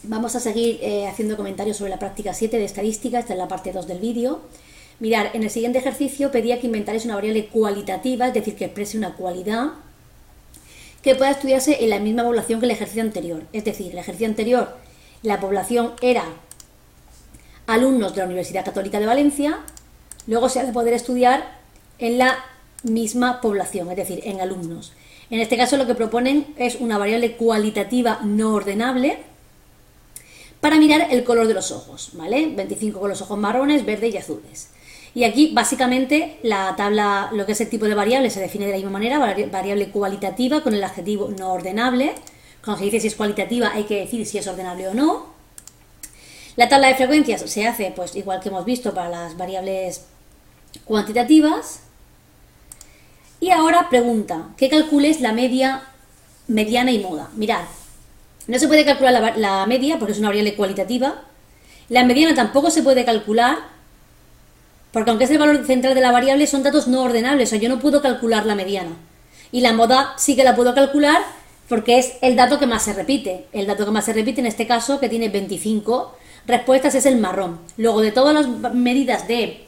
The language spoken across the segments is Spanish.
Vamos a seguir haciendo comentarios sobre la práctica 7 de estadística, esta es la parte 2 del vídeo. Mirad, en el siguiente ejercicio pedía que inventarais una variable cualitativa, es decir, que exprese una cualidad que pueda estudiarse en la misma población que el ejercicio anterior. Es decir, el ejercicio anterior, la población era alumnos de la Universidad Católica de Valencia, luego se ha de poder estudiar en la misma población, es decir, en alumnos. En este caso lo que proponen es una variable cualitativa no ordenable para mirar el color de los ojos, ¿vale? 25 con los ojos marrones, verdes y azules. Y aquí básicamente la tabla, lo que es el tipo de variable se define de la misma manera, variable cualitativa con el adjetivo no ordenable. Cuando se dice si es cualitativa hay que decir si es ordenable o no. La tabla de frecuencias se hace pues igual que hemos visto para las variables cuantitativas. Y ahora pregunta, ¿qué calcules la media, mediana y moda? Mirad, no se puede calcular la media porque es una variable cualitativa. La mediana tampoco se puede calcular porque aunque es el valor central de la variable son datos no ordenables, o sea, yo no puedo calcular la mediana. Y la moda sí que la puedo calcular porque es el dato que más se repite. El dato que más se repite en este caso, que tiene 25 respuestas, es el marrón. Luego de todas las medidas de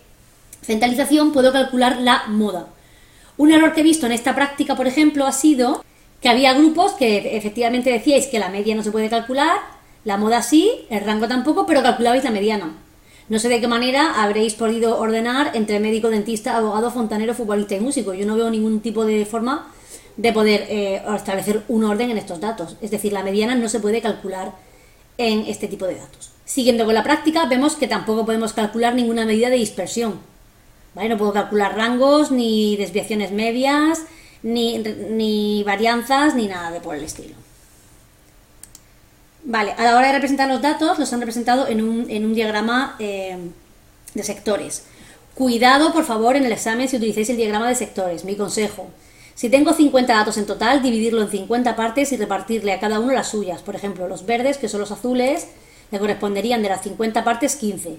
centralización puedo calcular la moda. Un error que he visto en esta práctica, por ejemplo, ha sido que había grupos que efectivamente decíais que la media no se puede calcular, la moda sí, el rango tampoco, pero calculabais la mediana. No sé de qué manera habréis podido ordenar entre médico, dentista, abogado, fontanero, futbolista y músico. Yo no veo ningún tipo de forma de poder establecer un orden en estos datos. Es decir, la mediana no se puede calcular en este tipo de datos. Siguiendo con la práctica, vemos que tampoco podemos calcular ninguna medida de dispersión. ¿Vale? No puedo calcular rangos, ni desviaciones medias, ni varianzas, ni nada de por el estilo. Vale, a la hora de representar los datos, los han representado en un diagrama de sectores. Cuidado, por favor, en el examen si utilizáis el diagrama de sectores. Mi consejo. Si tengo 50 datos en total, dividirlo en 50 partes y repartirle a cada uno las suyas. Por ejemplo, los verdes, que son los azules, le corresponderían de las 50 partes 15.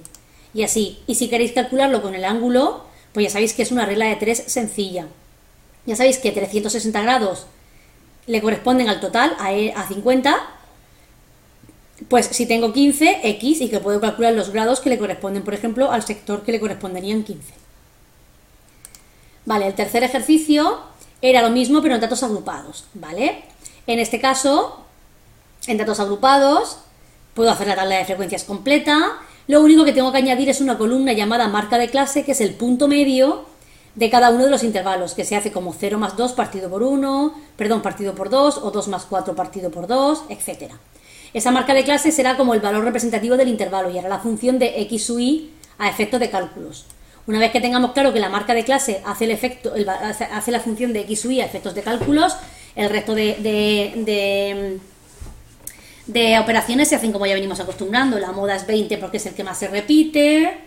Y así. Y si queréis calcularlo con el ángulo, pues ya sabéis que es una regla de 3 sencilla. Ya sabéis que 360 grados le corresponden al total, a 50. Pues si tengo 15, X, y que puedo calcular los grados que le corresponden, por ejemplo, al sector que le corresponderían 15. Vale, el tercer ejercicio era lo mismo, pero en datos agrupados, ¿vale? En este caso, en datos agrupados, puedo hacer la tabla de frecuencias completa. Lo único que tengo que añadir es una columna llamada marca de clase, que es el punto medio de cada uno de los intervalos, que se hace como 0 más 2 partido por 1, perdón, partido por 2, o 2 más 4 partido por 2, etc. Esa marca de clase será como el valor representativo del intervalo y hará la función de x sub y a efectos de cálculos. Una vez que tengamos claro que la marca de clase hace la función de x sub y a efectos de cálculos, el resto de operaciones se hacen como ya venimos acostumbrando. La moda es 20 porque es el que más se repite,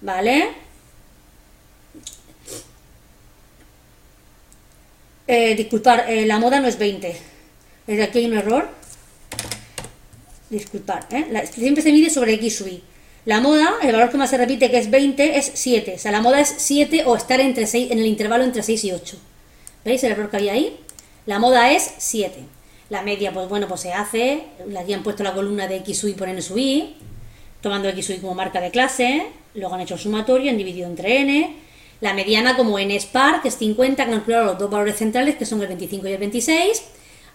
¿vale? Disculpar, la moda no es 20. Desde aquí hay un error. Disculpad, siempre se mide sobre x sub y. La moda, el valor que más se repite, que es 20, es 7. O sea, la moda es 7 o estar entre 6, en el intervalo entre 6 y 8. ¿Veis el error que había ahí? La moda es 7. La media, pues bueno, pues se hace. Aquí han puesto la columna de x sub y por n sub i, tomando x sub i como marca de clase. Luego han hecho el sumatorio, han dividido entre n. La mediana como n es par, que es 50, han calculado los dos valores centrales, que son el 25 y el 26.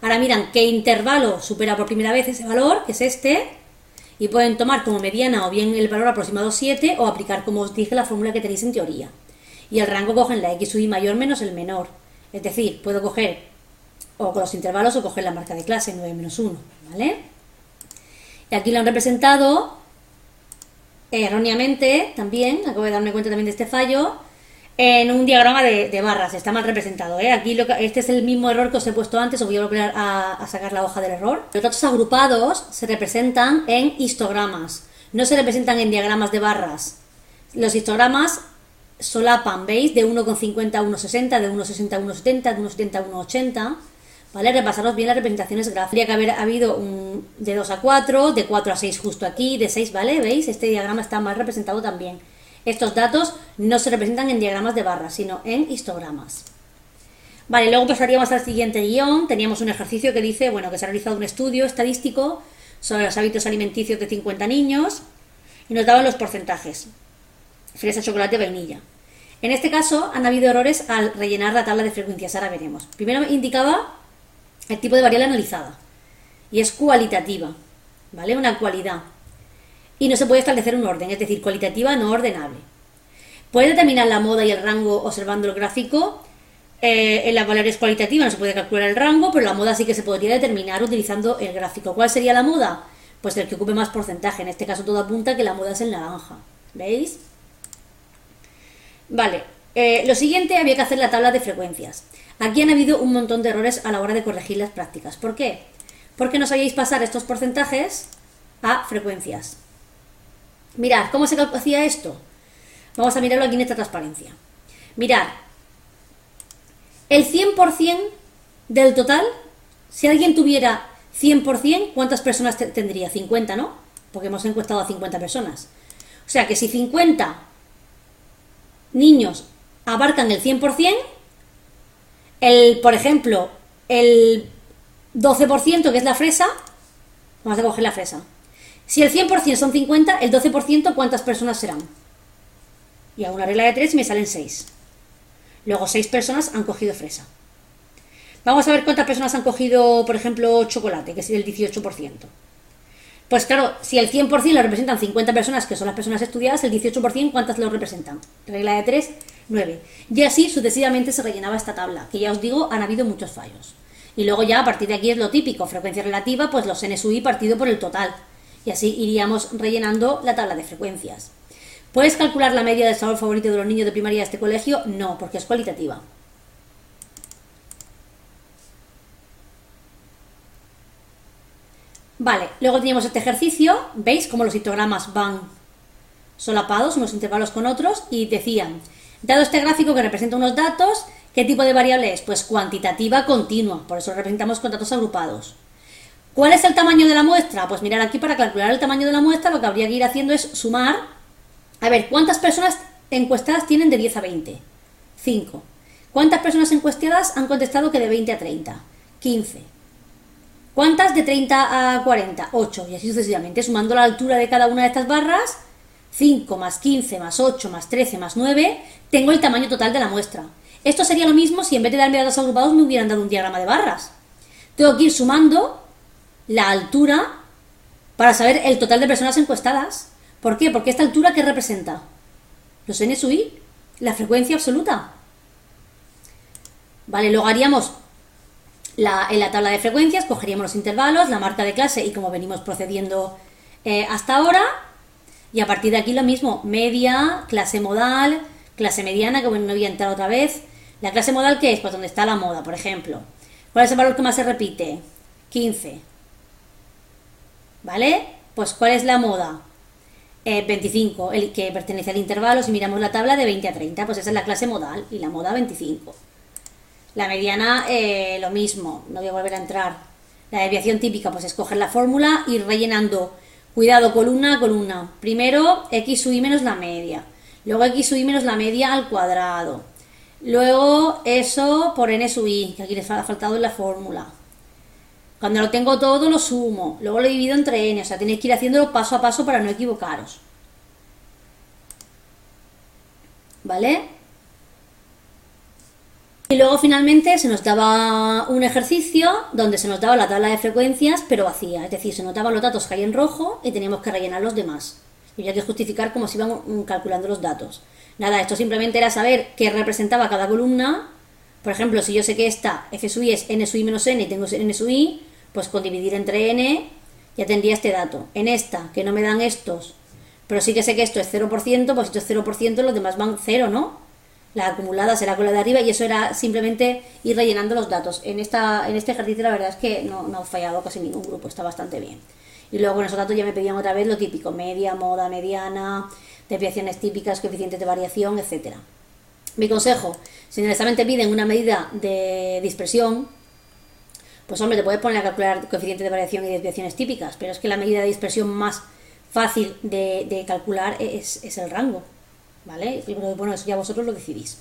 Ahora miran qué intervalo supera por primera vez ese valor, que es este, y pueden tomar como mediana o bien el valor aproximado 7 o aplicar, como os dije, la fórmula que tenéis en teoría. Y el rango cogen la x sub i mayor menos el menor. Es decir, puedo coger o con los intervalos o coger la marca de clase 9 menos 1, ¿vale? Y aquí lo han representado erróneamente también, acabo de darme cuenta también de este fallo, en un diagrama de barras. Está mal representado, ¿eh? Aquí este es el mismo error que os he puesto antes. Os voy a volver a sacar la hoja del error. Los datos agrupados se representan en histogramas, no se representan en diagramas de barras. Los histogramas solapan, ¿veis? De 1,50 a 1,60, de 1,60 a 1,70, de 1,70 a 1,80. ¿Vale? Repasaros bien las representaciones gráficas. Tendría que haber habido de 2 a 4, de 4 a 6 justo aquí, de 6, ¿vale? ¿Veis? Este diagrama está mal representado también. Estos datos no se representan en diagramas de barras, sino en histogramas. Vale, luego pasaríamos al siguiente guión. Teníamos un ejercicio que dice, bueno, que se ha realizado un estudio estadístico sobre los hábitos alimenticios de 50 niños y nos daban los porcentajes. Fresa, chocolate, vainilla. En este caso han habido errores al rellenar la tabla de frecuencias, ahora veremos. Primero indicaba el tipo de variable analizada y es cualitativa, ¿vale? Una cualidad. Y no se puede establecer un orden, es decir, cualitativa no ordenable. Puede determinar la moda y el rango observando el gráfico. En las valores cualitativas no se puede calcular el rango, pero la moda sí que se podría determinar utilizando el gráfico. ¿Cuál sería la moda? Pues el que ocupe más porcentaje. En este caso todo apunta a que la moda es el naranja. ¿Veis? Vale. Lo siguiente, había que hacer la tabla de frecuencias. Aquí han habido un montón de errores a la hora de corregir las prácticas. ¿Por qué? Porque no sabíais pasar estos porcentajes a frecuencias. Mirad, ¿cómo se hacía esto? Vamos a mirarlo aquí en esta transparencia. Mirad, el 100% del total, si alguien tuviera 100%, ¿cuántas personas tendría? 50, ¿no? Porque hemos encuestado a 50 personas. O sea que si 50 niños abarcan el 100%, por ejemplo, el 12% que es la fresa, vamos a coger la fresa. Si el 100% son 50, el 12%, ¿cuántas personas serán? Y hago una regla de 3 y me salen 6. Luego 6 personas han cogido fresa. Vamos a ver cuántas personas han cogido, por ejemplo, chocolate, que es el 18%. Pues claro, si el 100% lo representan 50 personas, que son las personas estudiadas, el 18%, ¿cuántas lo representan? Regla de 3, 9. Y así sucesivamente se rellenaba esta tabla, que ya os digo, han habido muchos fallos. Y luego ya a partir de aquí es lo típico, frecuencia relativa, pues los NSUI partido por el total. Y así iríamos rellenando la tabla de frecuencias. ¿Puedes calcular la media del sabor favorito de los niños de primaria de este colegio? No, porque es cualitativa. Vale, luego teníamos este ejercicio. ¿Veis cómo los histogramas van solapados, unos intervalos con otros? Y decían, dado este gráfico que representa unos datos, ¿qué tipo de variable es? Pues cuantitativa continua, por eso lo representamos con datos agrupados. ¿Cuál es el tamaño de la muestra? Pues mirar aquí, para calcular el tamaño de la muestra lo que habría que ir haciendo es sumar. A ver, ¿cuántas personas encuestadas tienen de 10 a 20? 5. ¿Cuántas personas encuestadas han contestado que de 20 a 30? 15. ¿Cuántas de 30 a 40? 8. Y así sucesivamente, sumando la altura de cada una de estas barras, 5 más 15 más 8 más 13 más 9, tengo el tamaño total de la muestra. Esto sería lo mismo si en vez de darme datos agrupados me hubieran dado un diagrama de barras. Tengo que ir sumando la altura para saber el total de personas encuestadas. ¿Por qué? Porque esta altura, ¿qué representa? Los NSUI, la frecuencia absoluta. Vale, luego haríamos en la tabla de frecuencias, cogeríamos los intervalos, la marca de clase y como venimos procediendo hasta ahora. Y a partir de aquí lo mismo, media, clase modal, clase mediana, que bueno, no voy a entrar otra vez. ¿La clase modal qué es? Pues donde está la moda, por ejemplo. ¿Cuál es el valor que más se repite? 15. ¿Vale? Pues ¿cuál es la moda? 25, el que pertenece al intervalo. Si miramos la tabla de 20 a 30, pues esa es la clase modal y la moda 25. La mediana, lo mismo, no voy a volver a entrar. La desviación típica, pues escoger la fórmula y ir rellenando, cuidado, columna a columna. Primero x y menos la media, luego x y menos la media al cuadrado, luego eso por n sub i, que aquí les ha faltado en la fórmula. Cuando lo tengo todo lo sumo, luego lo divido entre n, o sea, tenéis que ir haciéndolo paso a paso para no equivocaros. ¿Vale? Y luego finalmente se nos daba un ejercicio donde se nos daba la tabla de frecuencias pero vacía, es decir, se nos daban los datos que hay en rojo y teníamos que rellenar los demás. Y había que justificar cómo se iban calculando los datos. Nada, esto simplemente era saber qué representaba cada columna. Por ejemplo, si yo sé que esta f sub i es n sub i menos n y tengo n sub i, pues con dividir entre n ya tendría este dato. En esta, que no me dan estos, pero sí que sé que esto es 0%, pues esto es 0%, los demás van 0, ¿no? La acumulada será con la de arriba y eso era simplemente ir rellenando los datos. En este ejercicio la verdad es que no ha fallado casi ningún grupo, está bastante bien. Y luego con esos datos ya me pedían otra vez lo típico, media, moda, mediana, desviaciones típicas, coeficientes de variación, etc. Mi consejo, si en el examen te piden una medida de dispersión, pues hombre, te puedes poner a calcular coeficientes de variación y desviaciones típicas, pero es que la medida de dispersión más fácil de calcular es el rango, ¿vale? Pero bueno, eso ya vosotros lo decidís.